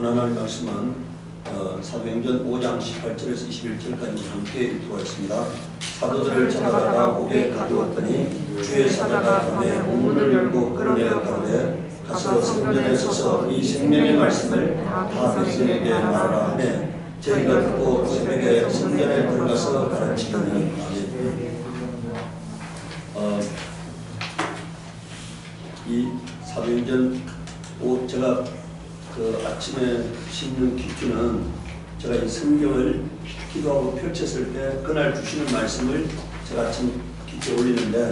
하나님 말씀은 사도행전 5장 18절에서 21절까지 함께 읽도록 하겠습니다. 사도들을 잡아다가 옥에 가두었더니 주의 사자가 밤에 옥문을 열고 끌어내어 가로되 가서 성전에 서서 이 생명의 말씀을 다 백성에게 말하라 하며 저희가 듣고 새벽에 성전에 들어가서 가르치더니 아멘. 이 사도행전 제가 아침에 씹는 기준은 제가 이 성경을 기도하고 펼쳤을 때 그날 주시는 말씀을 제가 아침 기도에 올리는데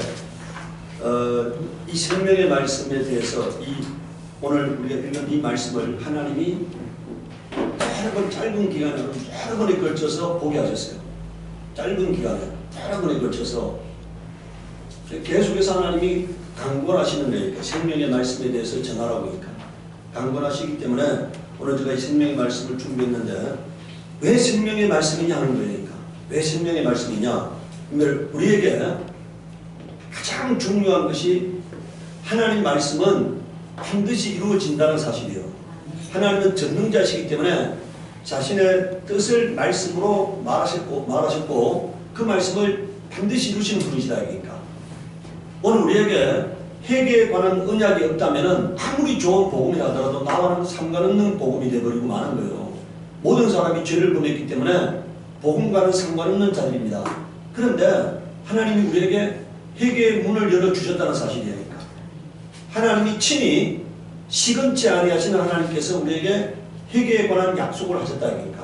이 생명의 말씀에 대해서 오늘 우리가 읽은 이 말씀을 하나님이 여러 번 짧은 기간에 여러 번에 걸쳐서 보게 하셨어요. 짧은 기간에 여러 번에 걸쳐서 계속해서 하나님이 강권하시는 거예요. 생명의 말씀에 대해서 전하라고 하니까 강권하시기 때문에 오늘 제가 이 생명의 말씀을 준비했는데 왜 생명의 말씀이냐 하는 거니까 왜 생명의 말씀이냐 우리에게 가장 중요한 것이 하나님 말씀은 반드시 이루어진다는 사실이에요. 하나님은 전능자시기 때문에 자신의 뜻을 말씀으로 말하셨고 그 말씀을 반드시 이루시는 분이시다. 그러니까 오늘 우리에게 회개에 관한 언약이 없다면 아무리 좋은 복음이 하더라도 나와는 상관없는 복음이 되어버리고 마는 거예요. 모든 사람이 죄를 범했기 때문에 복음과는 상관없는 자들입니다. 그런데 하나님이 우리에게 회개의 문을 열어주셨다는 사실이니까 하나님이 친히 시건치 아니하시는 하나님께서 우리에게 회개에 관한 약속을 하셨다니까.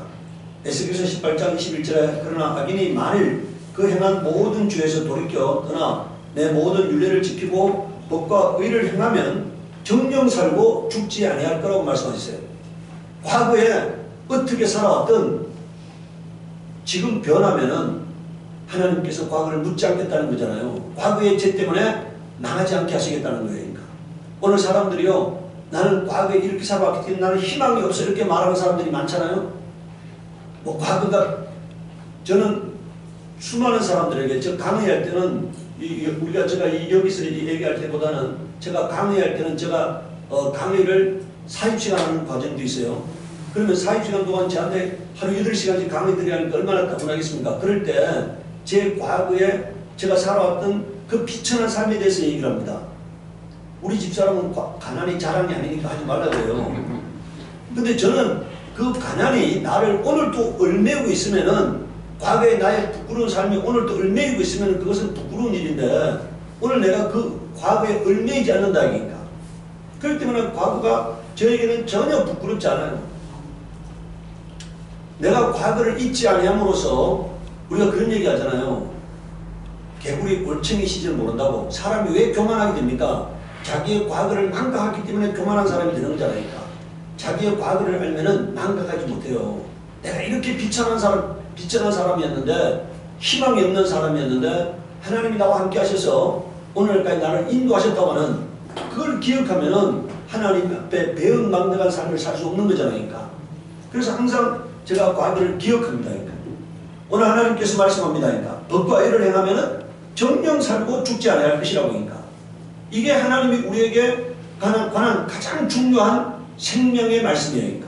에스겔서 18장 21절에 그러나 악인이 만일 그 행한 모든 죄에서 돌이켜 그러나 내 모든 율례를 지키고 법과 의를 행하면 정령 살고 죽지 아니할 거라고 말씀하셨어요. 과거에 어떻게 살아왔든 지금 변하면은 하나님께서 과거를 묻지 않겠다는 거잖아요. 과거의 죄 때문에 나가지 않게 하시겠다는 거예요. 그러니까. 오늘 사람들이요, 나는 과거에 이렇게 살아왔기 때문에 나는 희망이 없어 이렇게 말하는 사람들이 많잖아요. 과거가 저는 수많은 사람들에게 저 강의할 때는 제가 여기서 얘기할 때보다는 제가 강의할 때는 제가 강의를 40시간 하는 과정도 있어요. 그러면 40시간 동안 저한테 하루 8시간씩 강의 드리니까 얼마나 따분하겠습니까? 그럴 때 제 과거에 제가 살아왔던 그 비천한 삶에 대해서 얘기를 합니다. 우리 집사람은 가난이 자랑이 아니니까 하지 말라고 해요. 근데 저는 그 가난이 나를 오늘도 얽매이고 있으면은 과거에 나의 부끄러운 삶이 오늘도 얽매이고 있으면 그것은 부끄러운 일인데 오늘 내가 그 과거에 얽매이지 않는다 하니까. 그렇기 때문에 과거가 저에게는 전혀 부끄럽지 않아요. 내가 과거를 잊지 아니함으로써 우리가 그런 얘기 하잖아요. 개구리 올챙이 시절 모른다고. 사람이 왜 교만하게 됩니까? 자기의 과거를 망각하기 때문에 교만한 사람이 되는 거잖아요. 자기의 과거를 알면은 망각하지 못해요. 내가 이렇게 비천한 사람이었는데 희망이 없는 사람이었는데 하나님이 나와 함께 하셔서 오늘까지 나를 인도하셨다고 하는 그걸 기억하면은 하나님 앞에 배은망덕한 삶을 살 수 없는 거잖아요. 그래서 항상 제가 과거를 기억합니다. 오늘 하나님께서 말씀합니다. 법과 의를 행하면은 정령 살고 죽지 않아야 할 것이라고 하니까. 이게 하나님이 우리에게 관한 가장 중요한 생명의 말씀이니까.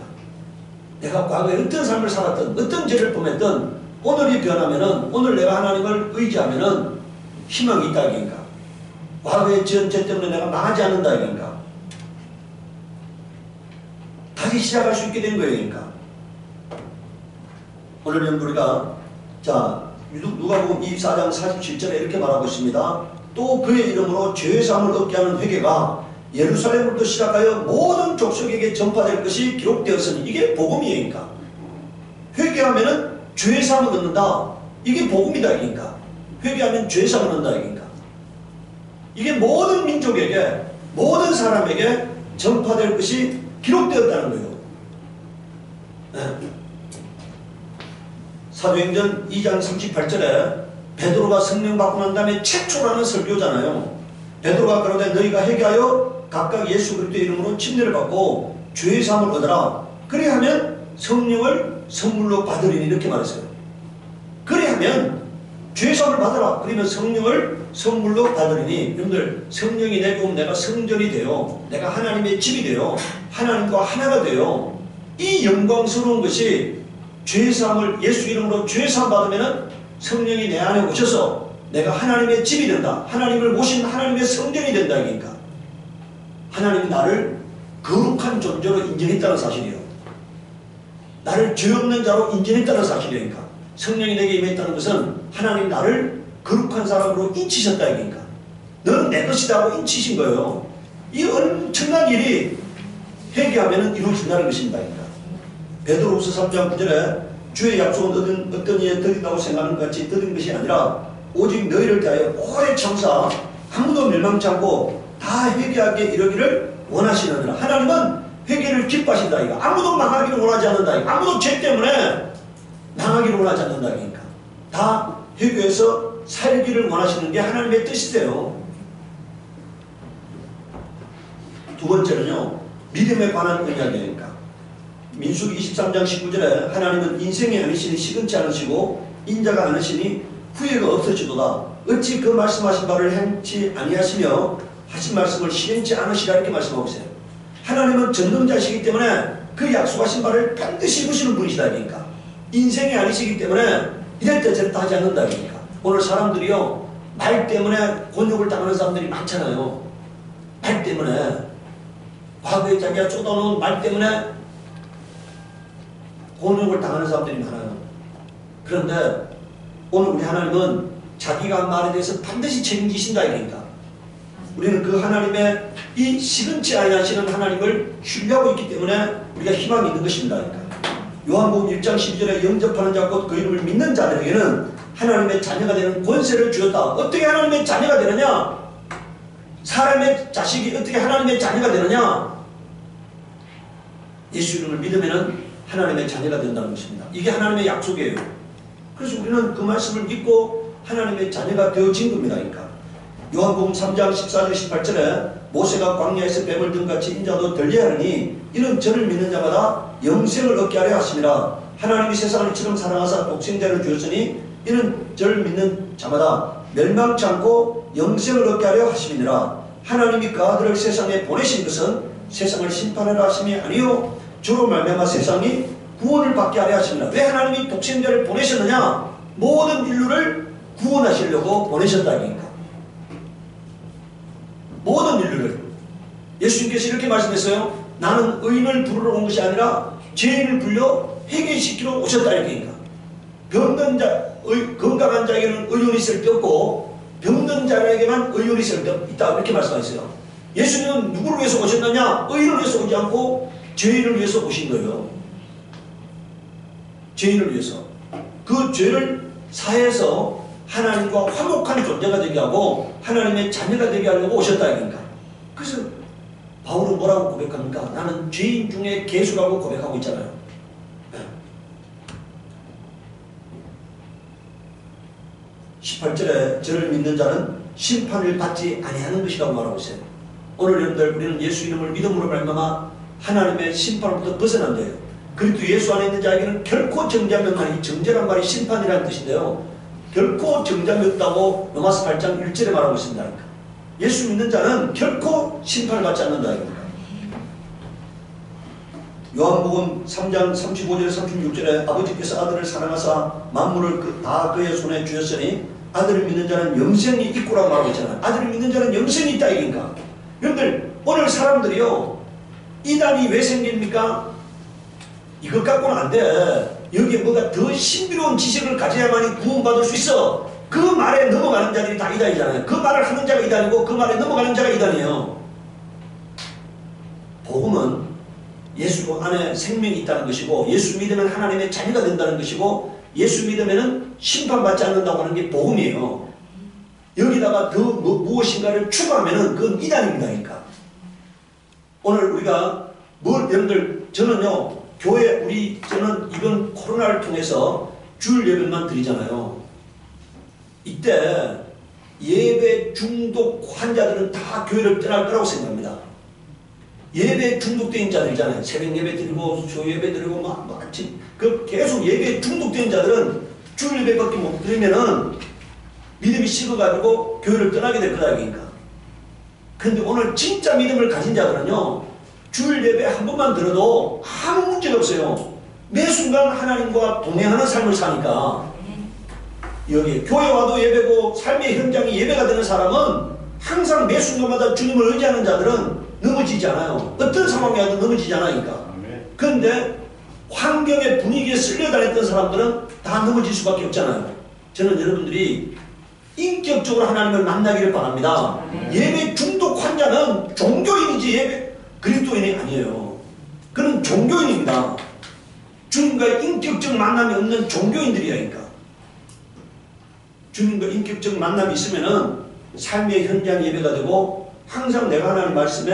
내가 과거에 어떤 삶을 살았든 어떤 죄를 범했든 오늘이 변하면은 오늘 내가 하나님을 의지하면은 희망이 있다 하니까. 과거의 죄 때문에 내가 망하지 않는다 하니까. 다시 시작할 수 있게 된 거예요. 그러니까. 오늘은 우리가 누가복음 24장 47절에 이렇게 말하고 있습니다. 또 그의 이름으로 죄사함을 얻게 하는 회개가 예루살렘으로부터 시작하여 모든 족속에게 전파될 것이 기록되었으니 이게 복음이니까. 회개하면은 죄사함을 얻는다. 이게 복음이다. 그러니까. 회개하면 죄사함을 얻는다. 그러니까. 이게 모든 민족에게 모든 사람에게 전파될 것이 기록되었다는 거예요. 사도행전 2장 38절에 베드로가 성령 받고 난 다음에 최초로 하는 설교잖아요. 베드로가 그러되 너희가 회개하여 각각 예수 그리스도의 이름으로 침례를 받고 죄의 사함을 얻어라. 그래야하면 성령을 선물로 받으리니 이렇게 말했어요. 그래야하면 죄의 사함을 받아라. 그러면 성령을 선물로 받으리니. 여러분들 성령이 내게 오면 내가 성전이 돼요. 내가 하나님의 집이 돼요. 하나님과 하나가 돼요. 이 영광스러운 것이 죄사함을 예수 이름으로 죄사함 받으면은 성령이 내 안에 오셔서 내가 하나님의 집이 된다. 하나님을 모신 하나님의 성전이 된다. 그러니까 하나님이 나를 거룩한 존재로 인정했다는 사실이에요. 나를 죄 없는 자로 인정했다는 사실이니까 성령이 내게 임했다는 것은 하나님이 나를 거룩한 사람으로 인치셨다. 그러니까 너는 내 것이다 하고 인치신 거예요. 이 엄청난 일이 회개하면 이루어진다는 것입니다. 그러니까 베드로후서 3장 9절에 주의 약속은 어떤 이에 드린다고 생각하는 것 같이 드린 것이 아니라 오직 너희를 대하여 오래 참사 아무도 멸망치 않고 다 회개하게 이르기를 원하시느니라. 하나님은 회개를 기뻐하신다. 이거 아무도 망하기를 원하지 않는다. 이거 아무도 죄 때문에 망하기를 원하지 않는다. 그러니까 다 회개해서 살기를 원하시는 게 하나님의 뜻이세요. 두 번째는요, 믿음에 관한 이야기니까 민수기 23장 19절에 하나님은 인생이 아니시니 시근치 않으시고 인자가 아니시니 후회가 없으시도다. 어찌 그 말씀하신 바를 행치 아니하시며 하신 말씀을 실행치 않으시라 이렇게 말씀하고 있어요. 하나님은 전능자시기 때문에 그 약속하신 바를 반드시 이루시는 분이시다. 그러니까 인생이 아니시기 때문에 이럴 때 저럴 때 하지 않는다. 그러니까 오늘 사람들이요, 말 때문에 곤욕을 당하는 사람들이 많잖아요. 말 때문에 과거에 자기가 쏟아놓은 말 때문에 곤욕을 당하는 사람들이 많아요. 그런데 오늘 우리 하나님은 자기가 한 말에 대해서 반드시 책임지신다. 그러니까 우리는 그 하나님의 이 시근치 아니하시는 하나님을 신뢰하고 있기 때문에 우리가 희망이 있는 것입니다. 그러니까 요한복음 1장 12절에 영접하는 자 곧 그 이름을 믿는 자들에게는 하나님의 자녀가 되는 권세를 주었다. 어떻게 하나님의 자녀가 되느냐? 사람의 자식이 어떻게 하나님의 자녀가 되느냐? 예수 이름을 믿으면 하나님의 자녀가 된다는 것입니다. 이게 하나님의 약속이에요. 그래서 우리는 그 말씀을 믿고 하나님의 자녀가 되어진 겁니다. 그러니까 요한복음 3장 14절 18절에 모세가 광야에서 뱀을 등같이 인자도 들려하니 이는 저를 믿는 자마다 영생을 얻게 하려 하심이라. 하나님이 세상을 이처럼 사랑하사 독생자를 주었으니 이는 저를 믿는 자마다 멸망치 않고 영생을 얻게 하려 하심이니라. 하나님이 그 아들을 세상에 보내신 것은 세상을 심판하려 하심이 아니요 주로 말미암아 세상이 구원을 받게 하려 하십니다. 왜 하나님이 독생자를 보내셨느냐? 모든 인류를 구원하시려고 보내셨다. 그러니까 모든 인류를. 예수님께서 이렇게 말씀했어요. 나는 의인을 부르러 온 것이 아니라 죄인을 불러 회개시키러 오셨다. 그러니까 병든 자, 건강한 자에게는 의논이 있을 데 없고 병든 자에게만 의논이 있을 데 있다. 이렇게 말씀하셨어요. 예수님은 누구를 위해서 오셨느냐? 의인을 위해서 오지 않고 죄인을 위해서 오신 거예요. 죄인을 위해서. 그 죄를 사해서 하나님과 화목한 존재가 되게 하고 하나님의 자녀가 되게 하려고 오셨다. 그러니까 그래서 바울은 뭐라고 고백합니까? 나는 죄인 중에 괴수라고 고백하고 있잖아요. 18절에 저를 믿는 자는 심판을 받지 아니하는 것이라고 말하고 있어요. 오늘 여러분들 우리는 예수 이름을 믿음으로 말미암아 하나님의 심판으로부터 벗어난대요. 그리고 예수 안에 있는 자에게는 결코 정죄함이 없나니, 정죄란 말이 심판이라는 뜻인데요. 결코 정죄함이 없다고 로마서 8장 1절에 말하고 있습니다. 예수 믿는 자는 결코 심판을 받지 않는다. 요한복음 3장 35절 36절에 아버지께서 아들을 사랑하사 만물을 다 그의 손에 주셨으니 아들을 믿는 자는 영생이 있고라고 말하고 있잖아요. 아들을 믿는 자는 영생이 있다. 이니까 여러분들 오늘 사람들이요, 이단이 왜 생깁니까? 이것 갖고는 안 돼. 여기에 뭔가 더 신비로운 지식을 가져야만이 구원받을 수 있어. 그 말에 넘어가는 자들이 다 이단이잖아요. 그 말을 하는 자가 이단이고 그 말에 넘어가는 자가 이단이에요. 복음은 예수 안에 생명이 있다는 것이고, 예수 믿으면 하나님의 자녀가 된다는 것이고, 예수 믿으면 심판받지 않는다고 하는 게 복음이에요. 여기다가 더 무엇인가를 추가하면 그건 이단입니다. 그러니까 오늘 우리가 여러분들 저는요, 교회 저는 이번 코로나를 통해서 주일 예배만 드리잖아요. 이때 예배 중독 환자들은 다 교회를 떠날 거라고 생각합니다. 예배 중독된 자들이잖아요. 새벽 예배 드리고 조 예배 드리고 막 계속 예배 중독된 자들은 주일 예배밖에 못 드리면은 믿음이 식어가지고 교회를 떠나게 될 거다. 그러니까. 근데 오늘 진짜 믿음을 가진 자들은요, 주일 예배 한 번만 들어도 아무 문제가 없어요. 매 순간 하나님과 동행하는 삶을 사니까. 여기 교회 와도 예배고 삶의 현장이 예배가 되는 사람은 항상 매 순간마다 주님을 의지하는 자들은 넘어지지 않아요. 어떤 상황이 와도 넘어지지 않으니까. 그런데 환경의 분위기에 쓸려다녔던 사람들은 다 넘어질 수밖에 없잖아요. 저는 여러분들이 인격적으로 하나님을 만나기를 바랍니다. 예배 중독 환자는 종교인이지 예배 그리스도인이 아니에요. 그는 종교인입니다. 주님과의 인격적 만남이 없는 종교인들이라니까. 주님과 인격적 만남이 있으면은 삶의 현장 예배가 되고 항상 내가 하나님 말씀에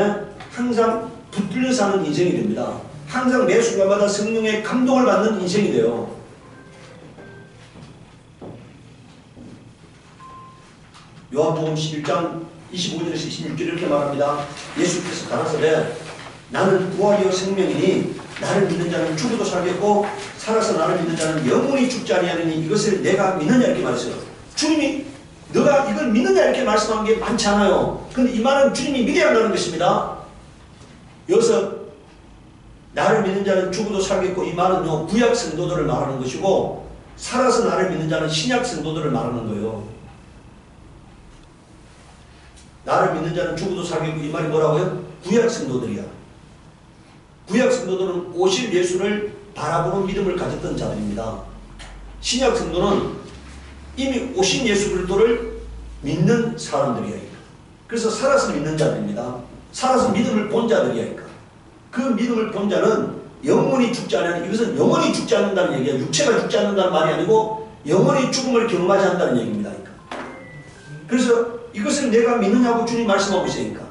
항상 붙들려 사는 인생이 됩니다. 항상 매 순간마다 성령의 감동을 받는 인생이 돼요. 요한복음 11장 25절에서 26절 이렇게 말합니다. 예수께서 가라사대 나는 부활이요 생명이니 나를 믿는 자는 죽어도 살겠고 살아서 나를 믿는 자는 영원히 죽지 아니하리니 이것을 내가 믿느냐 이렇게 말했어요. 주님이 너가 이걸 믿느냐 이렇게 말씀한 게 많지 않아요. 근데 이 말은 주님이 믿어야 한다는 것입니다. 여기서 나를 믿는 자는 죽어도 살겠고 이 말은요 구약 성도들을 말하는 것이고 살아서 나를 믿는 자는 신약 성도들을 말하는 거예요. 나를 믿는 자는 죽어도 살겠고 이 말이 뭐라고요? 구약 성도들이야. 구약 성도들은 오실 예수를 바라보는 믿음을 가졌던 자들입니다. 신약 성도는 이미 오신 예수 그리스도를 믿는 사람들이야. 그래서 살아서 믿는 자들입니다. 살아서 믿음을 본 자들이야. 그 믿음을 본 자는 영원히 죽지 않는, 이것은 영원히 죽지 않는다는 얘기야. 육체가 죽지 않는다는 말이 아니고 영원히 죽음을 경험하지 않는다는 얘기입니다. 그래서 이것을 내가 믿느냐고 주님 말씀하고 있으니까.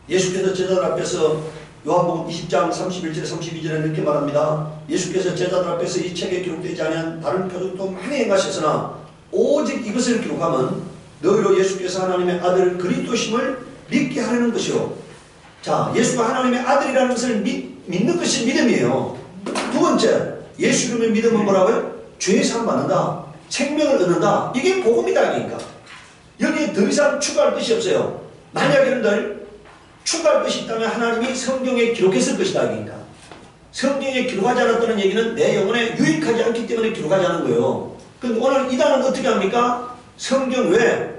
예수께서 제자들 앞에서 요한복음 20장 31절 32절에 이렇게 말합니다. 예수께서 제자들 앞에서 이 책에 기록되지 않은 다른 표적도 많이 행하셨으나 오직 이것을 기록하면 너희로 예수께서 하나님의 아들 그리스도심을 믿게 하려는 것이요. 자, 예수가 하나님의 아들이라는 것을 믿는 것이 믿음이에요. 두 번째, 예수 이름의 믿음은 뭐라고요? 죄의 사함 받는다. 생명을 얻는다. 이게 복음이다. 그러니까 여기에 더 이상 추가할 것이 없어요. 만약 여러분들 추가할 것이 있다면 하나님이 성경에 기록했을 것이다. 그러니까 성경에 기록하지 않았다는 얘기는 내 영혼에 유익하지 않기 때문에 기록하지 않은 거예요. 그런데 오늘 이단은 어떻게 합니까? 성경 외에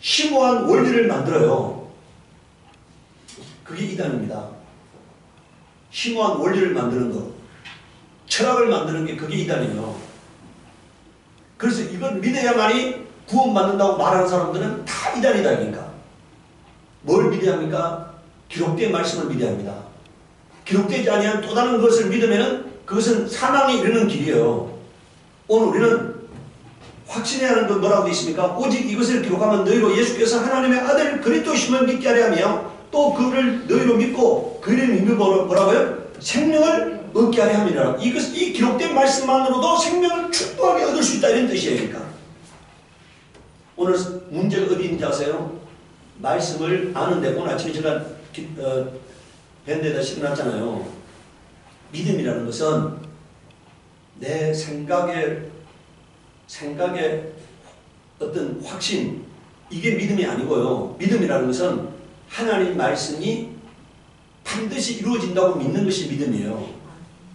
심오한 원리를 만들어요. 그게 이단입니다. 심오한 원리를 만드는 것, 철학을 만드는 게 그게 이단이에요. 그래서 이걸 믿어야만이 구원받는다고 말하는 사람들은 다 이단이다. 그러니까 뭘 믿어야 합니까? 기록된 말씀을 믿어야 합니다. 기록되지 아니한 또 다른 것을 믿으면 그것은 사망에 이르는 길이에요. 오늘 우리는 확신해야 하는 건 뭐라고 되어 있습니까? 오직 이것을 기록하면 너희로 예수께서 하나님의 아들 그리스도심을 믿게 하려 하며 또 그를 너희로 믿고 그를 믿는 뭐라고요? 생명을 얻게 하려 함이라. 이 기록된 말씀만으로도 생명을 충분하게 얻을 수 있다 이런 뜻이에요. 그러니까 오늘 문제가 어디 있는지 아세요? 말씀을 아는데 오늘 아침에 제가 밴드에다 심어놨잖아요. 믿음이라는 것은 내 생각의 어떤 확신, 이게 믿음이 아니고요. 믿음이라는 것은 하나님 말씀이 반드시 이루어진다고 믿는 것이 믿음이에요.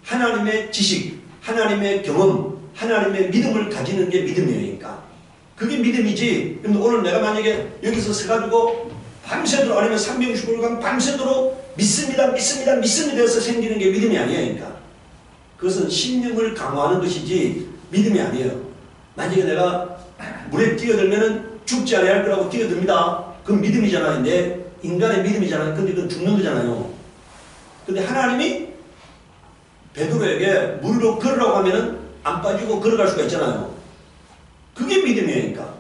하나님의 지식, 하나님의 경험, 하나님의 믿음을 가지는 게 믿음이에요. 그러니까 그게 믿음이지. 오늘 내가 만약에 여기서 서가지고 밤새도록 아니면 365일간 밤새도록 믿습니다 해서 생기는 게 믿음이 아니에요. 그러니까 그것은 신념을 강화하는 것이지 믿음이 아니에요. 만약에 내가 물에 뛰어들면 죽지 않아야 할 거라고 뛰어듭니다. 그건 믿음이잖아요. 내 인간의 믿음이잖아요. 근데 그건 죽는 거잖아요. 근데 하나님이 베드로에게 물로 걸으라고 하면은 안 빠지고 걸어갈 수가 있잖아요. 그게 믿음이에요. 그러니까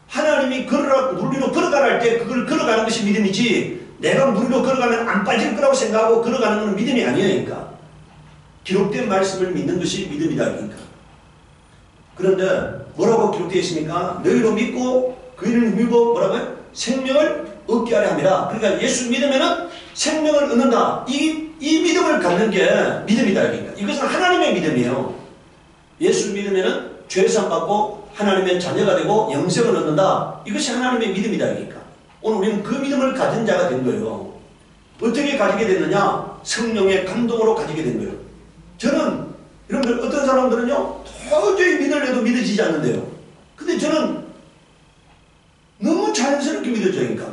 하나님이 물 위로 걸어가라 할 때 그걸 걸어가는 것이 믿음이지 내가 물 위로 걸어가면 안 빠질 거라고 생각하고 걸어가는 건 믿음이 아니에요. 그러니까 기록된 말씀을 믿는 것이 믿음이다. 그러니까 그런데 뭐라고 기록되어 있습니까? 너희로 믿고 그 이름을 믿고 뭐라고요? 생명을 얻게 하려 합니다. 그러니까 예수 믿으면은 생명을 얻는다. 이 믿음을 갖는 게 믿음이다. 그러니까 이것은 하나님의 믿음이에요. 예수 믿으면은 죄 사함 받고 하나님의 자녀가 되고 영생을 얻는다. 이것이 하나님의 믿음이다. 그러니까 오늘 우리는 그 믿음을 가진 자가 된 거예요. 어떻게 가지게 됐느냐? 성령의 감동으로 가지게 된 거예요. 저는 여러분들 어떤 사람들은요 도저히 믿으려도 믿어지지 않는데요. 근데 저는 너무 자연스럽게 믿어져니까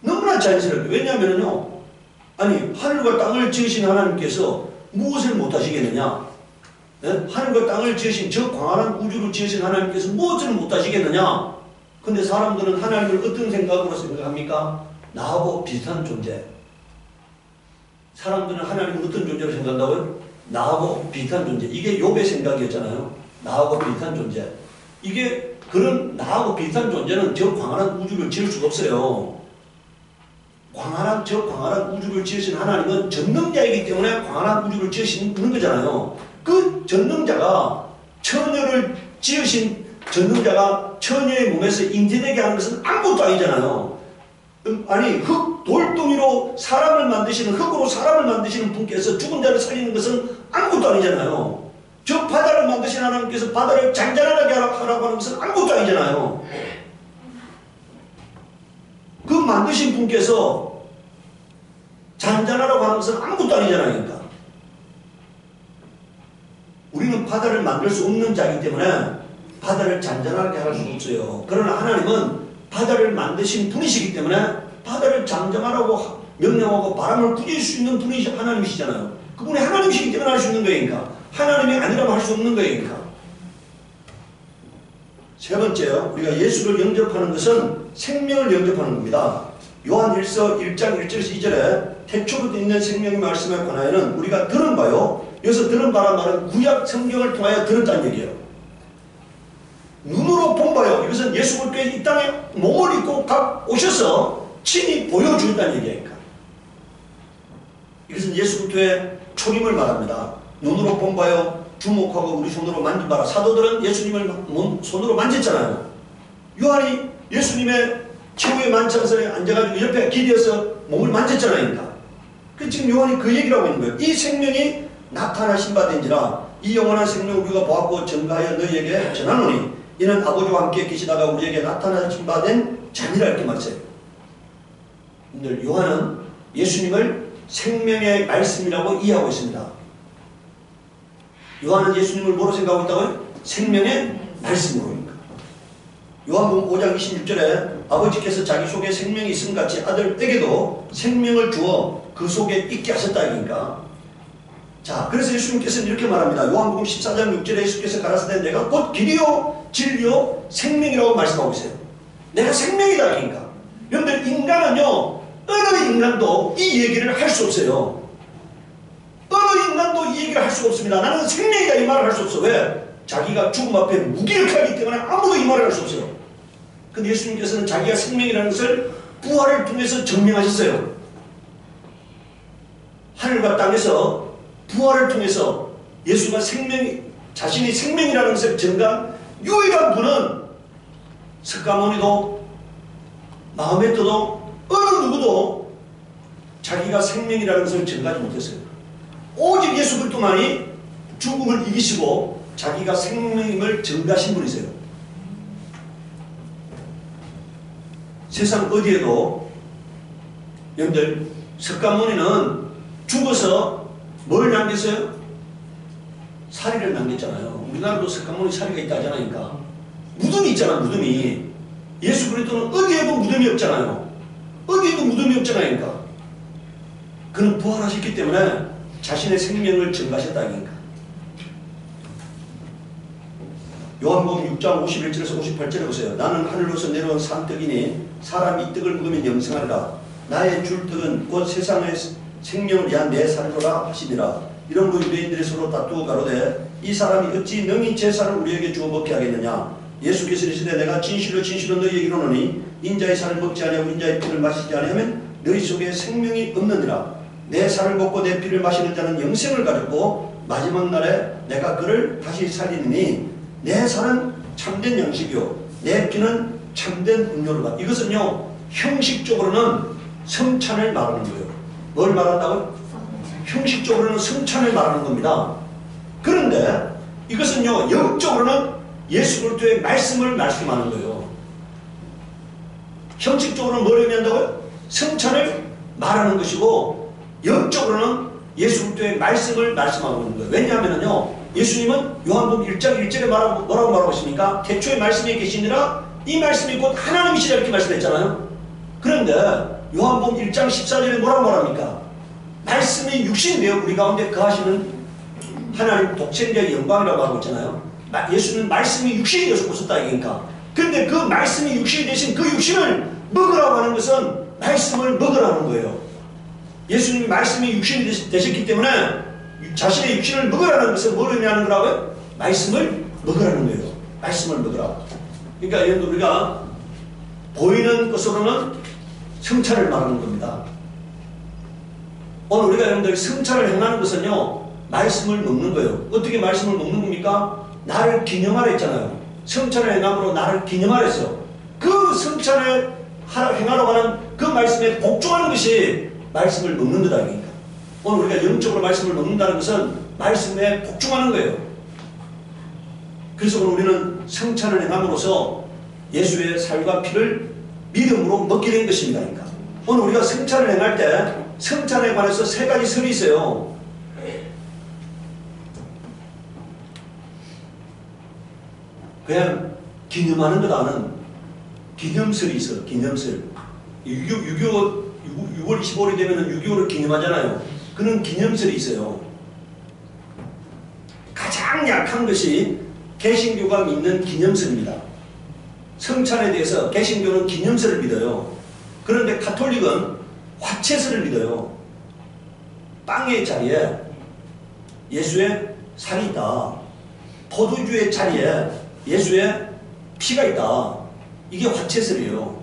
너무나 자연스럽게. 왜냐하면요, 아니 하늘과 땅을 지으신 하나님께서 무엇을 못하시겠느냐? 네? 하늘과 땅을 지으신 저 광활한 우주를 지으신 하나님께서 무엇을 못하시겠느냐? 근데 사람들은 하나님을 어떤 생각으로 생각합니까? 나하고 비슷한 존재. 사람들은 하나님을 어떤 존재로 생각한다고요? 나하고 비슷한 존재. 이게 욥의 생각이었잖아요. 나하고 비슷한 존재. 이게 그런 나하고 비슷한 존재는 저 광활한 우주를 지을 수가 없어요. 저 광활한 우주를 지으신 하나님은 전능자이기 때문에 광활한 우주를 지으시는 거잖아요. 그 전능자가 처녀를 지으신 전능자가 처녀의 몸에서 잉태되게 하는 것은 아무것도 아니잖아요. 아니 돌덩이로 사람을 만드시는, 흙으로 사람을 만드시는 분께서 죽은 자를 살리는 것은 아무것도 아니잖아요. 저 바다를 만드신 하나님께서 바다를 잔잔하게 하라고 하는 것은 아무것도 아니잖아요. 그 만드신 분께서 잔잔하라고 하는 것은 아무것도 아니잖아요. 그러니까 우리는 바다를 만들 수 없는 자이기 때문에 바다를 잔잔하게 할 수 없어요. 그러나 하나님은 바다를 만드신 분이시기 때문에 바다를 잠잠하라고 명령하고 바람을 꾸질 수 있는 분이 하나님이시잖아요. 그분이 하나님이시기 때문에 할 수 있는 거니까. 하나님이 아니라면 할 수 없는 거니까. 세 번째요, 우리가 예수를 영접하는 것은 생명을 영접하는 겁니다. 요한일서 1장 1절에서 2절에 태초부터 있는 생명의 말씀에 관하여는 우리가 들은 바요. 여기서 들은 바란 말은 구약 성경을 통하여 들었다는 얘기예요. 눈으로 본 바요. 이것은 예수 그리스도께서 이 땅에 몸을 입고 오셔서 친히 보여주었다는 얘기니까. 이것은 예수 그리스도의 초림을 말합니다. 눈으로 본 바요. 주목하고 우리 손으로 만진 바라. 사도들은 예수님을 손으로 만졌잖아요. 요한이 예수님의 최후의 만찬석에 앉아가지고 옆에 기대어서 몸을 만졌잖아요. 그러니까. 지금 요한이 그 얘기를 하고 있는 거예요. 이 생명이 나타나신 바 된지라 이 영원한 생명 우리가 보았고 증거하여 너희에게 전하노니 이는 아버지와 함께 계시다가 우리에게 나타나신 바 된 자니라 이렇게 말했어요. 오늘 요한은 예수님을 생명의 말씀이라고 이해하고 있습니다. 요한은 예수님을 뭐로 생각하고 있다고요? 생명의 말씀으로입니다. 요한복음 5장 26절에 아버지께서 자기 속에 생명이 있음 같이 아들에게도 생명을 주어 그 속에 있게 하셨다 이니까. 자, 그래서 예수님께서는 이렇게 말합니다. 요한복음 14장 6절에 예수께서 가라사대 내가 곧 길이요 진리요 생명이라고 말씀하고 있어요. 내가 생명이다 그러니까. 여러분들 인간은요 어느 인간도 이 얘기를 할 수 없어요. 어느 인간도 이 얘기를 할 수가 없습니다. 나는 생명이다 이 말을 할 수 없어. 왜? 자기가 죽음 앞에 무기력하기 때문에 아무도 이 말을 할 수 없어요. 근데 예수님께서는 자기가 생명이라는 것을 부활을 통해서 증명하셨어요. 하늘과 땅에서 부활을 통해서 예수가 자신이 생명이라는 것을 증거한 유일한 분은 석가모니도 마음에 떠도 어느 누구도 자기가 생명이라는 것을 증거하지 못했어요. 오직 예수 그리스도만이 죽음을 이기시고 자기가 생명임을 증거하신 분이세요. 세상 어디에도 여러분들 석가모니는 죽어서 뭘 남겼어요? 사리를 남겼잖아요. 우리나라도 석가모니 사리가 있다 하잖아요. 무덤이 있잖아. 무덤이. 예수 그리스도는 어디에도 무덤이 없잖아요. 어디에도 무덤이 없잖아요. 그는 부활하셨기 때문에 자신의 생명을 증거하셨다니까. 요한복음 6장 51절에서 58절에 보세요. 나는 하늘로서 내려온 산떡이니 사람이 이 떡을 먹으면 영생하리라. 나의 줄 떡은 곧 세상의 생명을 위한 내 살이로라 하시니라. 이러므로 유대인들이 서로 다투어 가로되 이 사람이 어찌 능히 제사를 우리에게 주어 먹게 하겠느냐. 예수께서 이르시되 내가 진실로 진실로 너희에게 이르노니 인자의 살을 먹지 아니하고 인자의 피를 마시지 아니하면 너희 속에 생명이 없느니라. 내 살을 먹고 내 피를 마시는 자는 영생을 가졌고 마지막 날에 내가 그를 다시 살리니 내 살은 참된 양식이요 내 피는 참된 음료로다. 이것은요 형식적으로는 성찬을 말하는 거예요. 뭘 말한다고요? 형식적으로는 성찬을 말하는 겁니다. 그런데 이것은요 영적으로는 예수 그리스도의 말씀을 말씀하는 거예요. 형식적으로는 뭘 의미한다고요? 성찬을 말하는 것이고 영적으로는 예수 그리스도의 말씀을 말씀하고 있는 거예요. 왜냐하면요, 예수님은 요한복음 1장 1절에 뭐라고 말하고 있습니까? 태초에 말씀이 계시니라 이 말씀이 곧 하나님이시라 이렇게 말씀했잖아요. 그런데 요한복음 1장 14절에 뭐라고 말합니까? 말씀이 육신이 되어 우리 가운데 거하시는 하나님 독생자의 영광이라고 하고 있잖아요. 예수는 말씀이 육신이 되어서 오셨다 이거니까. 그런데 그 말씀이 육신이 되신 그 육신을 먹으라고 하는 것은 말씀을 먹으라는 거예요. 예수님이 말씀이 육신이 되셨기 때문에 자신의 육신을 먹으라는 것은 뭘 의미하는 거라고요? 말씀을 먹으라는 거예요. 말씀을 먹으라. 그러니까 여러분들 우리가 보이는 것으로는 성찬을 말하는 겁니다. 오늘 우리가 여러분들 성찬을 행하는 것은요, 말씀을 먹는 거예요. 어떻게 말씀을 먹는 겁니까? 나를 기념하라 했잖아요. 성찬을 행함으로 나를 기념하라 했어요. 그 성찬을 행하라고 하는 그 말씀에 복종하는 것이 말씀을 먹는 거다. 그러니까 오늘 우리가 영적으로 말씀을 먹는다는 것은 말씀에 복종하는 거예요. 그래서 오늘 우리는 성찬을 행함으로써 예수의 살과 피를 믿음으로 먹게 된 것입니다. 그러니까 오늘 우리가 성찬을 행할 때 성찬에 관해서 세 가지 설이 있어요. 그냥 기념하는 것보다는 기념설이 있어요. 기념설. 6월 25일이 되면 6.25를 기념하잖아요. 그는 기념설이 있어요. 가장 약한 것이 개신교가 믿는 기념설입니다. 성찬에 대해서 개신교는 기념설을 믿어요. 그런데 가톨릭은 화채설을 믿어요. 빵의 자리에 예수의 살이 있다. 포도주의 자리에 예수의 피가 있다. 이게 화채설이에요.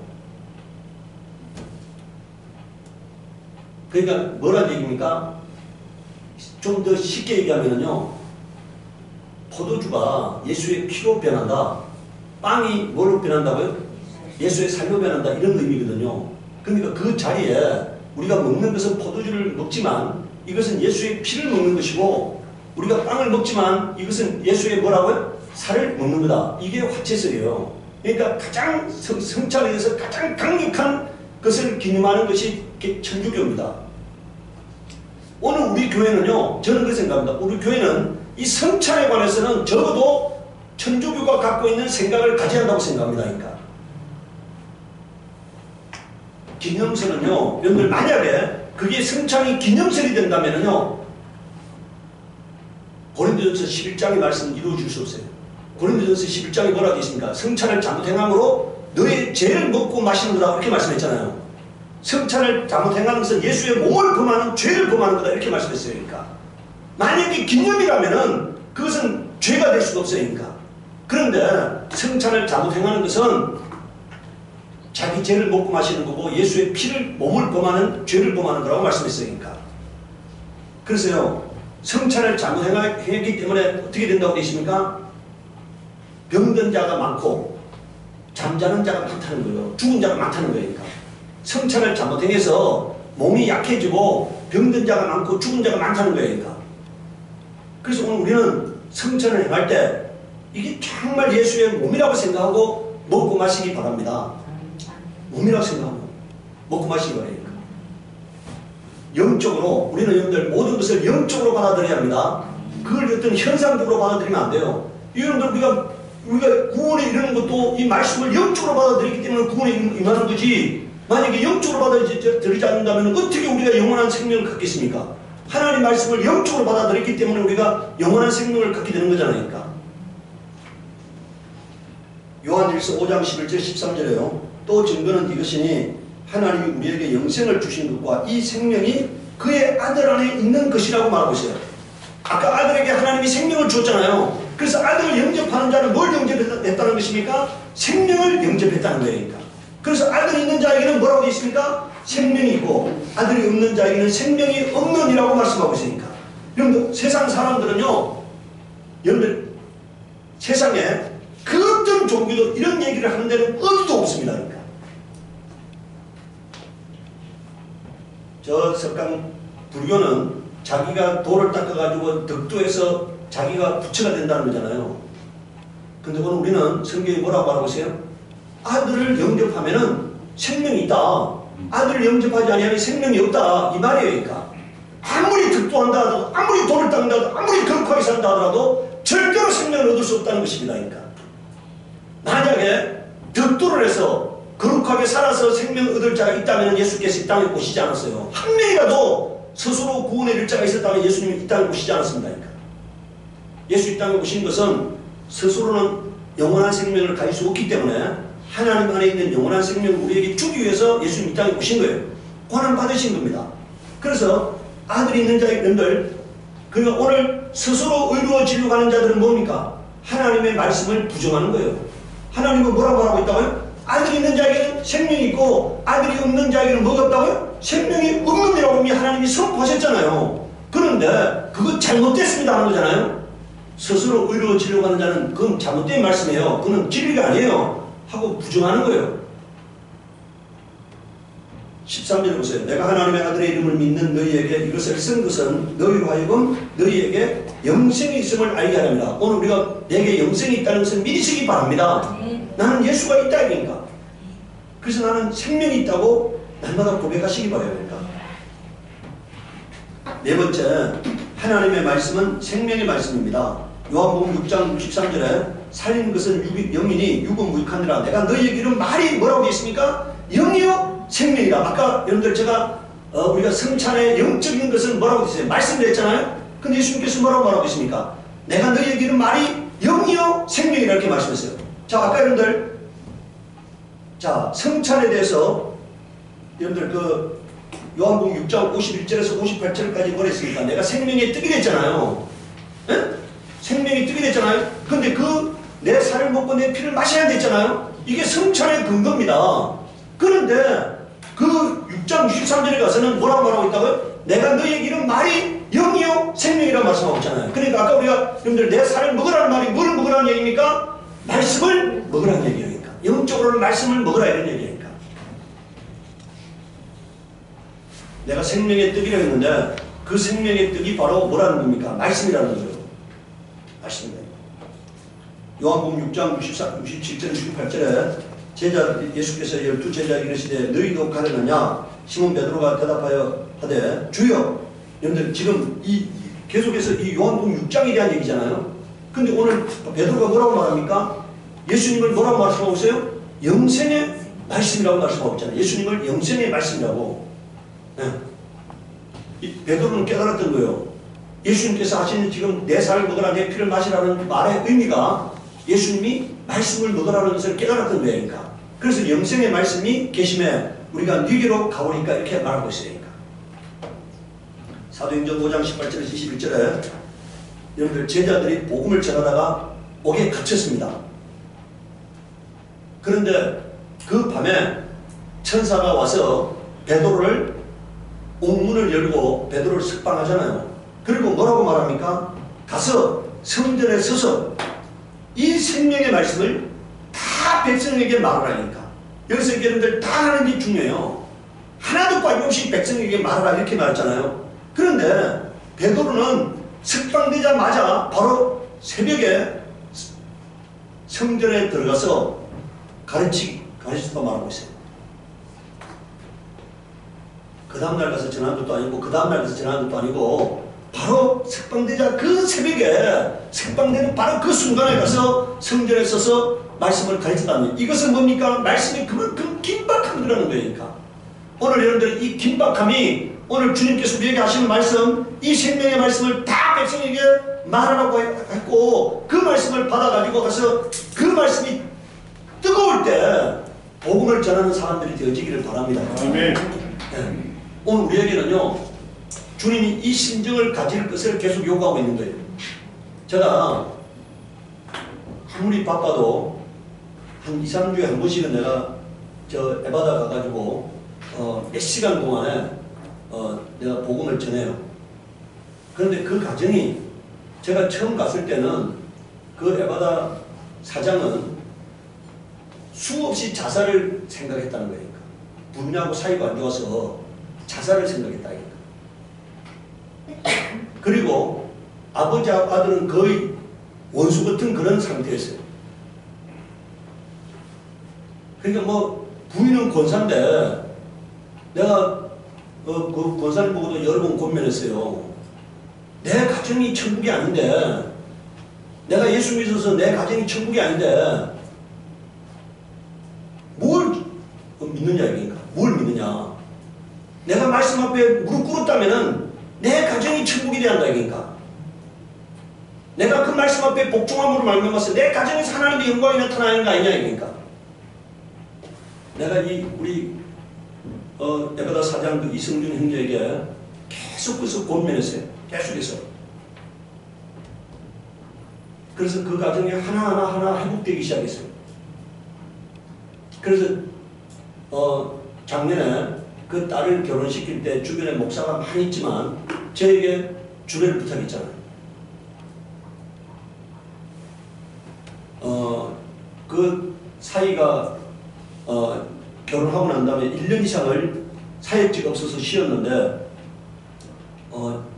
그러니까 뭐라는 얘기입니까? 좀 더 쉽게 얘기하면요, 포도주가 예수의 피로 변한다. 빵이 뭐로 변한다고요? 예수의 살로 변한다. 이런 의미거든요. 그러니까 그 자리에 우리가 먹는 것은 포도주를 먹지만 이것은 예수의 피를 먹는 것이고, 우리가 빵을 먹지만 이것은 예수의 뭐라고요? 살을 먹는 거다. 이게 화채설이에요. 그러니까 가장 성찬에 대해서 가장 강력한 것을 기념하는 것이 천주교입니다. 오늘 우리 교회는요, 저는 그렇게 생각합니다. 우리 교회는 이 성찬에 관해서는 적어도 천주교가 갖고 있는 생각을 가져야 한다고 생각합니다. 그러니까 기념설은요, 여러분들 만약에 그게 성찬이 기념설이 된다면요, 고린도전서 11장의 말씀 이루어질 수 없어요. 고린도전서 11장에 뭐라고 되어 있습니까? 성찬을 잘못 행함으로 너의 죄를 먹고 마시는 거다. 이렇게 말씀했잖아요. 성찬을 잘못 행하는 것은 예수의 몸을 범하는 죄를 범하는 거다. 이렇게 말씀했어요. 그러니까 만약에 기념이라면은 그것은 죄가 될 수가 없어요. 그러니까 그런데 성찬을 잘못 행하는 것은 자기 죄를 먹고 마시는 거고 예수의 피를 몸을 범하는 죄를 범하는 거라고 말씀했어요. 그러니까 그래서요, 성찬을 잘못 행했기 때문에 어떻게 된다고 되어 있습니까? 병든 자가 많고 잠자는 자가 많다는 거예요. 죽은 자가 많다는 거예요. 그러니까 성찬을 잘못 행해서 몸이 약해지고 병든 자가 많고 죽은 자가 많다는 거예요. 그러니까 그래서 오늘 우리는 성찬을 행할 때 이게 정말 예수의 몸이라고 생각하고 먹고 마시기 바랍니다. 몸이라고 생각하고 먹고 마시기 바랍니다. 영적으로 우리는 여러분들 모든 것을 영적으로 받아들여야 합니다. 그걸 어떤 현상적으로 받아들이면 안 돼요. 여러분들 우리가 구원에 이르는 것도 이 말씀을 영적으로 받아들이기 때문에 구원에 임하는 거지, 만약에 영적으로 받아들이지 않는다면 어떻게 우리가 영원한 생명을 갖겠습니까? 하나님 말씀을 영적으로 받아들였기 때문에 우리가 영원한 생명을 갖게 되는 거잖아요. 그러니까 요한일서 5장 11절 13절에요. 또 증거는 이것이니 하나님이 우리에게 영생을 주신 것과 이 생명이 그의 아들 안에 있는 것이라고 말하고 있어요. 아까 아들에게 하나님이 생명을 주었잖아요. 그래서 아들을 영접하는 자는 뭘 영접했다는 것입니까? 생명을 영접했다는 거예요. 그러니까. 그래서 아들이 있는 자에게는 뭐라고 되어 있습니까? 생명이 있고 아들이 없는 자에게는 생명이 없느니라고 말씀하고 있으니까. 여러분들 세상 사람들은요, 여러분들 세상에 그 어떤 종교도 이런 얘기를 하는 데는 어디도 없습니다. 그러니까. 저 석강 불교는 자기가 돌을 닦아가지고 덕도에서 자기가 부처가 된다는 거잖아요. 근데 오늘 우리는 성경이 뭐라고 말하고 있어요? 아들을 영접하면은 생명이 있다. 아들을 영접하지 아니하면 생명이 없다. 이 말이에요. 그러니까 아무리 득도한다 하더라도, 아무리 돈을 닦는다 하더라도, 아무리 거룩하게 산다 하더라도 절대로 생명을 얻을 수 없다는 것입니다. 그러니까 만약에 득도를 해서 거룩하게 살아서 생명을 얻을 자가 있다면 예수께서 이 땅에 오시지 않았어요. 한 명이라도 스스로 구원의 일자가 있었다면 예수님이 이 땅에 오시지 않았습니다. 그러니까 예수 이 땅에 오신 것은 스스로는 영원한 생명을 가질 수 없기 때문에 하나님 안에 있는 영원한 생명을 우리에게 주기 위해서 예수님이 이 땅에 오신 거예요. 고난 받으신 겁니다. 그래서 아들이 있는 자들, 그러니까 오늘 스스로 의로워지려고 하는 자들은 뭡니까? 하나님의 말씀을 부정하는 거예요. 하나님은 뭐라고 말하고 있다고요? 아들이 있는 자에게는 생명이 있고 아들이 없는 자에게는 뭐가 없다고요? 생명이 없는이라고 이미 하나님이 선포하셨잖아요. 그런데 그거 잘못됐습니다 하는 거잖아요. 스스로 의로워지려고 하는 자는 그건 잘못된 말씀이에요. 그건 진리가 아니에요 하고 부정하는 거예요. 13절에 보세요. 내가 하나님의 아들의 이름을 믿는 너희에게 이것을 쓴 것은 너희로 하여금 너희에게 영생이 있음을 알게 하렵니다. 오늘 우리가 내게 영생이 있다는 것을 믿으시기 바랍니다. 나는 예수가 있다 이니까. 그래서 나는 생명이 있다고 날마다 고백하시기 바랍니다. 네 번째, 하나님의 말씀은 생명의 말씀입니다. 요한복음 6장 63절에 살린 것은 영이니 육은 무익하니라. 내가 너희에게 이런 말이 뭐라고 되어 있습니까? 영이요 생명이다. 아까 여러분들 제가 우리가 성찬의 영적인 것은 뭐라고 되어 있어요? 말씀드렸잖아요. 근데 예수님께서 뭐라고 말하고 있습니까? 내가 너희에게 이런 말이 영이요 생명이다 이렇게 말씀했어요. 자, 아까 여러분들 자 성찬에 대해서 여러분들 그 요한복음 6장 51절에서 58절까지 뭐라 했습니까? 내가 생명의 떡이 됐잖아요. 에? 생명이 떡이 됐잖아요. 근데 그 내 살을 먹고 내 피를 마셔야 됐잖아요. 이게 성찬의 근거입니다. 그런데 그 6장 63절에 가서는 뭐라고 말하고 있다고요? 내가 너희에게 이런 말이 영이요 생명이라고 말씀하고 있잖아요. 그러니까 아까 우리가 여러분들 내 살을 먹으라는 말이 뭐를 먹으라는 얘기입니까? 말씀을 먹으라는 얘기니까. 영적으로는 말씀을 먹으라 이런 얘기니까. 내가 생명의 떡이라고 했는데 그 생명의 떡이 바로 뭐라는 겁니까? 말씀이라는 거예요. 말씀입니다. 요한복음 6장 67절 68절에 예수께서 12제자에게 이르시되 너희도 가려느냐? 시몬 베드로가 대답하여 하되 주여. 여러분들 지금 계속해서 이 요한복음 6장에 대한 얘기잖아요. 근데 오늘 베드로가 뭐라고 말합니까? 예수님을 뭐라고 말씀하고 있어요? 영생의 말씀이라고 말씀하고 있잖아요. 예수님을 영생의 말씀이라고. 네. 베드로는 깨달았던 거예요. 예수님께서 하시는 지금 내 살을 먹으라 내 피를 마시라는 말의 의미가 예수님이 말씀을 먹으라는 것을 깨달았던 거예요. 그러니까. 그래서 영생의 말씀이 계심에 우리가 네게로 가오니까 이렇게 말하고 있어요. 그러니까. 사도행전 5장 18절에서 21절에 여러분들 제자들이 복음을 전하다가 옥에 갇혔습니다. 그런데 그 밤에 천사가 와서 베드로를 옥문을 열고 베드로를 석방하잖아요. 그리고 뭐라고 말합니까? 가서 성전에 서서 이 생명의 말씀을 다 백성에게 말하라니까. 여기서 여러분들 다 하는 게 중요해요. 하나도 빠짐없이 백성에게 말하라 이렇게 말했잖아요. 그런데 베드로는 석방되자마자 바로 새벽에 성전에 들어가서 가르치다 말하고 있어요. 그 다음날 가서 전한 것도 아니고 그 다음날 가서 전한 것도 아니고 바로 석방되자 그 새벽에 석방되는 바로 그 순간에 가서 성전에 서서 말씀을 가르쳤다는 이것은 뭡니까? 말씀이 그만큼 긴박한 거라는 거니까. 오늘 여러분들 이 긴박함이 오늘 주님께서 우리에게 하시는 말씀 이 생명의 말씀을 다 백성에게 말하라고 했고 그 말씀을 받아가지고 가서 그 말씀이 뜨거울 때 복음을 전하는 사람들이 되어지기를 바랍니다. 아멘. 네. 오늘 우리에게는요 주님이 이 심정을 가질 것을 계속 요구하고 있는 거예요. 제가 아무리 바빠도 한 2, 3주에 한 번씩은 내가 저 에바다 가가지고 몇 시간 동안에 내가 복음을 전해요. 그런데 그 과정이 제가 처음 갔을 때는 그 에바다 사장은 수없이 자살을 생각했다는 거니까. 부인하고 사이가 안 좋아서 자살을 생각했다니까. 그리고 아버지하고 아들은 거의 원수 같은 그런 상태였어요. 그러니까 뭐 부인은 권사인데 내가 그 권사님 보고도 여러 번 권면했어요. 내 가정이 천국이 아닌데, 내가 예수 믿어서 내 가정이 천국이 아닌데 뭘 믿느냐 이거니까. 뭘 믿느냐. 내가 말씀 앞에 무릎 꿇었다면은 내 가정이 천국이 돼야 한다 이거니까. 내가 그 말씀 앞에 복종함으로 말미암아서 내 가정에서 하나님의 영광이 나타나는 거 아니냐 이거니까. 내가 우리 에베다 사장 그 이승준 형제에게 계속해서 권면했어요. 계속해서. 그래서 그 가정이 하나하나 회복되기 시작했어요. 그래서 작년에 그 딸을 결혼시킬 때 주변에 목사가 많이 있지만 저에게 주례를 부탁했잖아요. 그 사이가 결혼하고 난 다음에 1년 이상을 사역지가 없어서 쉬었는데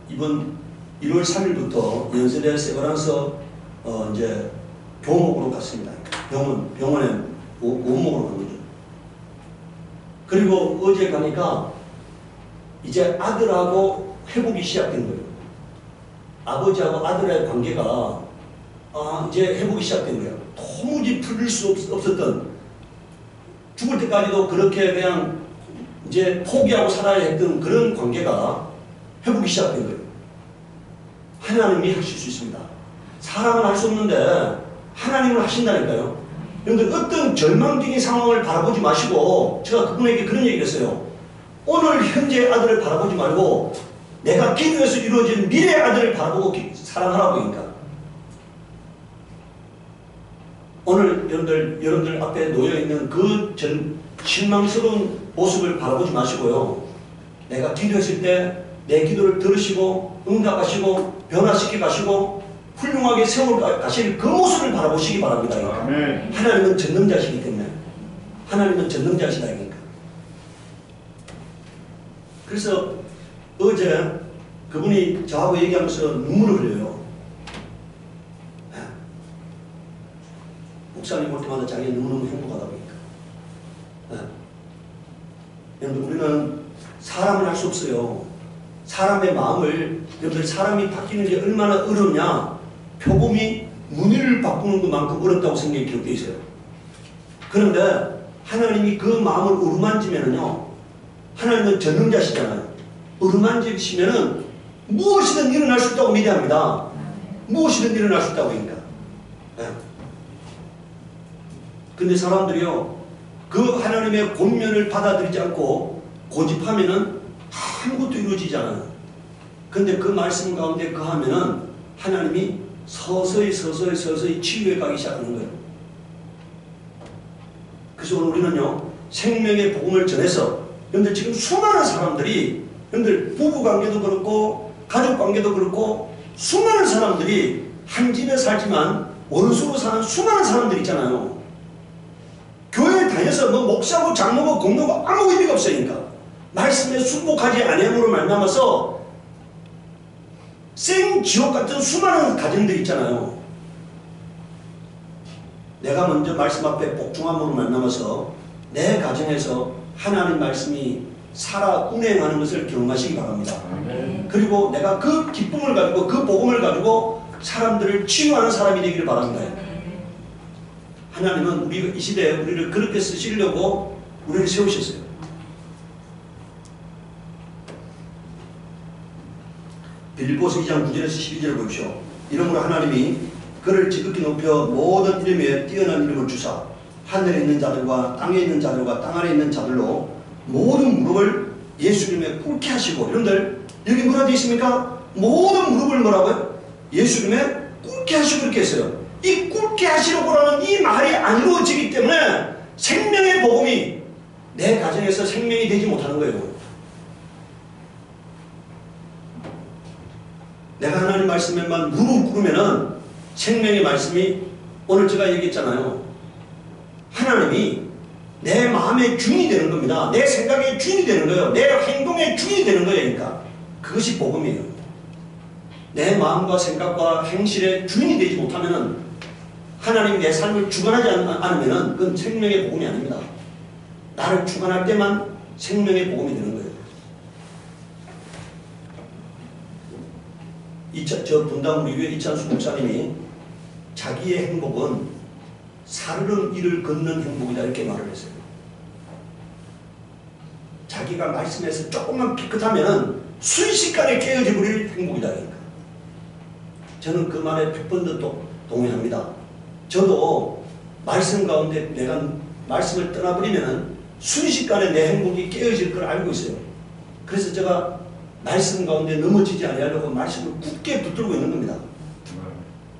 이번 1월 3일부터 연세대 세브란스 이제 교목으로 갔습니다. 병원에 원목으로 간 거죠. 그리고 어제 가니까 이제 아들하고 회복이 시작된 거예요. 아버지하고 아들의 관계가 이제 회복이 시작된 거예요. 도무지 풀릴 수 없었던, 죽을 때까지도 그렇게 그냥 이제 포기하고 살아야 했던 그런 관계가 회복이 시작된 거예요. 하나님이 하실 수 있습니다. 사람은 할 수 없는데 하나님은 하신다니까요. 여러분들 어떤 절망적인 상황을 바라보지 마시고, 제가 그분에게 그런 얘기를 했어요. 오늘 현재의 아들을 바라보지 말고 내가 기도해서 이루어진 미래의 아들을 바라보고 사랑하라고 하니까. 오늘 여러분들 앞에 놓여있는 그 실망스러운 모습을 바라보지 마시고요. 내가 기도했을 때 내 기도를 들으시고 응답하시고 변화시켜 가시고 훌륭하게 세워 가실 그 모습을 바라보시기 바랍니다. 그러니까. 하나님은 전능자시기 때문에. 하나님은 전능자시다. 그러니까. 그래서 어제 그분이 저하고 얘기하면서 눈물을 흘려요. 목사님 올 때마다 자기가 너무너무 행복하다 보니까. 여러분, 우리는 사람을 할 수 없어요. 사람의 마음을, 여러분들 사람이 바뀌는 게 얼마나 어렵냐. 표범이 무늬를 바꾸는 것만큼 어렵다고 성경에 기록되어 있어요. 그런데 하나님이 그 마음을 어루만지면은요, 하나님은 전능자시잖아요. 어루만지시면은 무엇이든 일어날 수 있다고 믿어합니다. 무엇이든 일어날 수 있다고 하니까. 근데 사람들이요, 그 하나님의 권면을 받아들이지 않고 고집하면은 아무것도 이루어지지 않아요. 근데 그 말씀 가운데 거하면은 하나님이 서서히 치유해 가기 시작하는 거예요. 그래서 오늘 우리는요, 생명의 복음을 전해서, 여러분들 지금 수많은 사람들이, 여러분들 부부관계도 그렇고 가족관계도 그렇고 수많은 사람들이 한 집에 살지만 원수로 사는 수많은 사람들이 있잖아요. 교회에 다녀서 뭐 목사고 장로고 공로고 아무 의미가 없으니까 말씀에 순복하지 아니함으로 말미암아서 생지옥 같은 수많은 가정들이 있잖아요. 내가 먼저 말씀 앞에 복종함으로 만나면서 내 가정에서 하나님 말씀이 살아 운행하는 것을 경험하시기 바랍니다. 그리고 내가 그 기쁨을 가지고 그 복음을 가지고 사람들을 치유하는 사람이 되기를 바랍니다. 하나님은 우리 이 시대에 우리를 그렇게 쓰시려고 우리를 세우셨어요. 빌립보서 2장 9절에서 12절을 보십시오. 이러므로 하나님이 그를 지극히 높여 모든 이름 위에 뛰어난 이름을 주사 하늘에 있는 자들과 땅에 있는 자들과 땅 아래에 있는 자들로 모든 무릎을 예수 이름에 꿇게 하시고, 여러분들 여기 뭐라 되어 있습니까? 모든 무릎을 뭐라고요? 예수 이름에 꿇게 하시고 이렇게 했어요. 이 꿇게 하시려고라는 이 말이 안 이루어지기 때문에 생명의 복음이 내 가정에서 생명이 되지 못하는 거예요. 내가 하나님 말씀에만 무릎 꿇으면은 생명의 말씀이, 오늘 제가 얘기했잖아요. 하나님이 내 마음의 주인이 되는 겁니다. 내 생각의 주인이 되는 거예요. 내 행동의 주인이 되는 거예요. 그러니까 그것이 복음이에요. 내 마음과 생각과 행실의 주인이 되지 못하면은, 하나님이 내 삶을 주관하지 않으면은 그건 생명의 복음이 아닙니다. 나를 주관할 때만 생명의 복음이 되는 거예요. 저 분당 우리 교회 이찬수 목사님이 자기의 행복은 사르릉 이를 걷는 행복이다 이렇게 말을 했어요. 자기가 말씀에서 조금만 피끗하면 순식간에 깨어져 버릴 행복이다. 그러니까. 저는 그 말에 100번 더 동의합니다. 저도 말씀 가운데 내가 말씀을 떠나버리면 순식간에 내 행복이 깨어질 걸 알고 있어요. 그래서 제가 말씀 가운데 넘어지지 않으려고 말씀을 굳게 붙들고 있는 겁니다.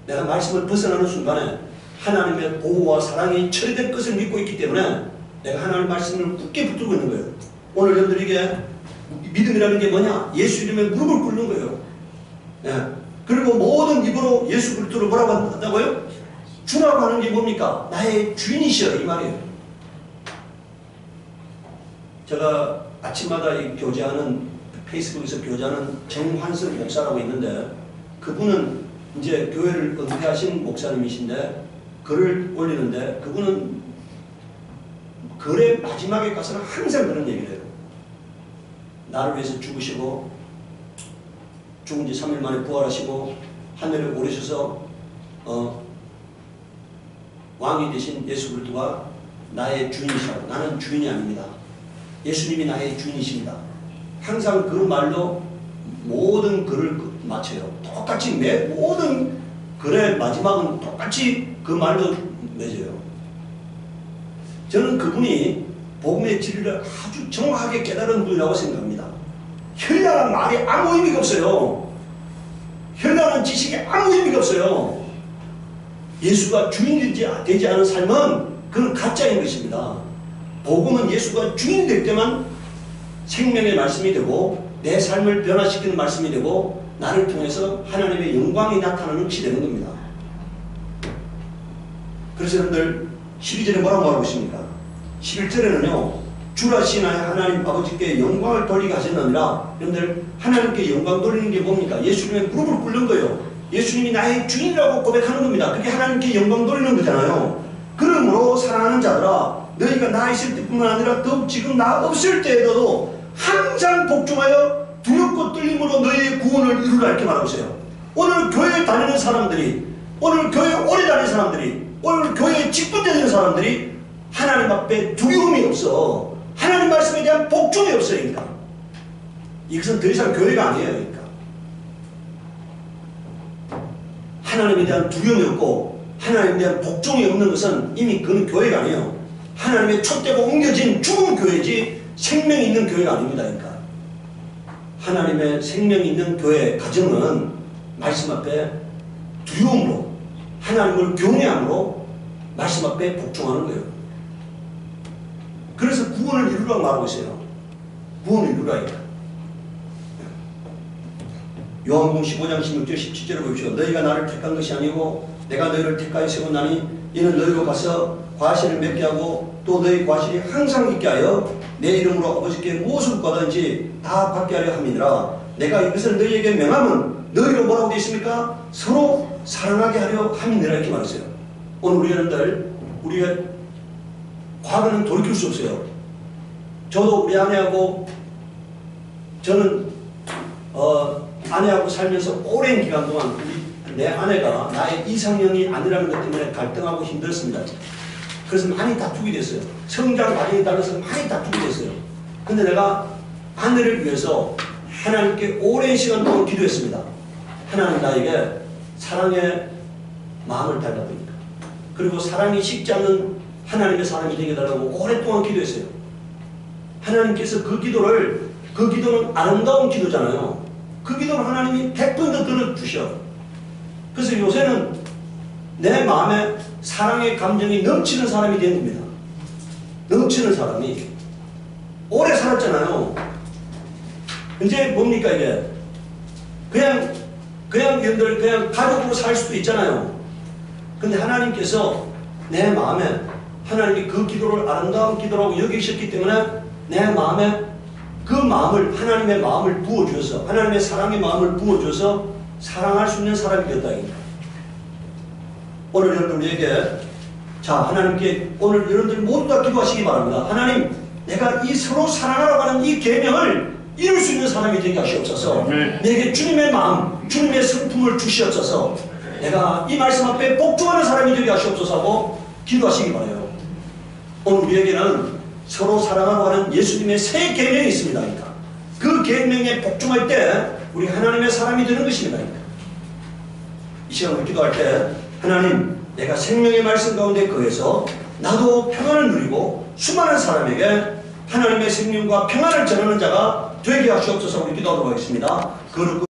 내가 말씀을 벗어나는 순간에 하나님의 보호와 사랑이 처리될 것을 믿고 있기 때문에 내가 하나님의 말씀을 굳게 붙들고 있는 거예요. 오늘 여러분들에게 믿음이라는 게 뭐냐? 예수 이름에 무릎을 꿇는 거예요. 예. 그리고 모든 입으로 예수 그리스도를 뭐라고 한다고요? 주라고 하는 게 뭡니까? 나의 주인이시여 이 말이에요. 제가 아침마다 교제하는 페이스북에서 교제하는 정환석 목사라고 있는데 그분은 이제 교회를 은퇴하신 목사님이신데 글을 올리는데 그분은 글의 마지막에 가서는 항상 그런 얘기를 해요. 나를 위해서 죽으시고 죽은 지 3일 만에 부활하시고 하늘에 오르셔서 왕이 되신 예수 그리스도가 나의 주인이시라고. 나는 주인이 아닙니다. 예수님이 나의 주인이십니다. 항상 그 말로 모든 글을 마쳐요. 똑같이 모든 글의 마지막은 똑같이 그 말로 맺어요. 저는 그분이 복음의 진리를 아주 정확하게 깨달은 분이라고 생각합니다. 현란한 말이 아무 의미가 없어요. 현란한 지식이 아무 의미가 없어요. 예수가 주인이 되지 않은 삶은 그건 가짜인 것입니다. 복음은 예수가 주인이 될 때만 생명의 말씀이 되고 내 삶을 변화시키는 말씀이 되고 나를 통해서 하나님의 영광이 나타나는 것이 되는 겁니다. 그래서 여러분들 12절에 뭐라고 말하고 있습니까? 11절에는요. 주라시나의 하나님 아버지께 영광을 돌리게 하셨느니라. 여러분들 하나님께 영광 돌리는 게 뭡니까? 예수님의 무릎을 꿇는 거예요. 예수님이 나의 주인이라고 고백하는 겁니다. 그게 하나님께 영광 돌리는 거잖아요. 그러므로 사랑하는 자들아 너희가 나 있을 때뿐만 아니라 더욱 지금 나 없을 때에도 항상 복종하여 두렵고 떨림으로 너희의 구원을 이루라 이렇게 말하고 있어요. 오늘 교회에 다니는 사람들이 오늘 교회에 오래 다니는 사람들이 오늘 교회에 직분되는 사람들이 하나님 앞에 두려움이 없어. 하나님 말씀에 대한 복종이 없어요. 그러니까. 이것은 더 이상 교회가 아니에요. 그러니까. 하나님에 대한 두려움이 없고 하나님에 대한 복종이 없는 것은 이미 그는 교회가 아니에요. 하나님의 촛대가 옮겨진 죽은 교회지 생명이 있는 교회가 아닙니다. 그러니까. 하나님의 생명이 있는 교회 가정은 말씀 앞에 두려움으로 하나님을 경외함으로 말씀 앞에 복종하는 거예요. 그래서 구원을 이루라고 말하고 있어요. 구원을 이루라. 요한복음 15장 16절 17절을 보십시오. 너희가 나를 택한 것이 아니고 내가 너희를 택하여 세웠나니 이는 너희로 가서 과실을 맺게 하고 또 너희 과실이 항상 있게 하여 내 이름으로 아버지께 무엇을 구하든지 다 받게 하려 함이니라. 내가 이것을 너희에게 명하면 너희로 뭐라고 되어 있습니까? 서로 사랑하게 하려 함이니라 이렇게 말했어요. 오늘 우리 여러분들 우리가 과거는 돌이킬 수 없어요. 저도 우리 아내하고 저는 아내하고 살면서 오랜 기간 동안 내 아내가 나의 이상형이 아니라는 것 때문에 갈등하고 힘들었습니다. 그래서 많이 다투게 됐어요. 성장 과정에 따라서 많이 다투게 됐어요. 근데 내가 아내를 위해서 하나님께 오랜 시간 동안 기도했습니다. 하나님 나에게 사랑의 마음을 달라보니까 그리고 사랑이 식지 않는 하나님의 사람이 되게 달라고 오랫동안 기도했어요. 하나님께서 그 기도는 아름다운 기도잖아요. 그 기도를 하나님이 100번 더 들어주셔. 그래서 요새는 내 마음에 사랑의 감정이 넘치는 사람이 된 겁니다. 넘치는 사람이. 오래 살았잖아요. 이제 뭡니까 이게. 그냥 여러분들 그냥 가족으로 살 수도 있잖아요. 근데 하나님께서 내 마음에 하나님이 그 기도를 아름다운 기도라고 여기셨기 때문에 내 마음에 그 마음을 하나님의 마음을 부어주어서 하나님의 사랑의 마음을 부어줘서 사랑할 수 있는 사람이 되었다. 오늘 여러분들 우리에게 자 하나님께 오늘 여러분들 모두 다 기도하시기 바랍니다. 하나님 내가 이 서로 사랑하라고 하는 이 계명을 이룰 수 있는 사람이 되게 하시옵소서. 내게 주님의 마음, 주님의 성품을 주시옵소서. 내가 이 말씀 앞에 복종하는 사람이 되게 하시옵소서 하고 기도하시기 바라요. 오늘 우리에게는 서로 사랑하라고 하는 예수님의 새 계명이 있습니다. 그 계명에 복종할 때 우리 하나님의 사람이 되는 것입니다. 이 시간을 기도할 때 하나님, 내가 생명의 말씀 가운데 거해서 나도 평안을 누리고 수많은 사람에게 하나님의 생명과 평안을 전하는 자가 되게 하시옵소서. 우리 기도하도록 하겠습니다.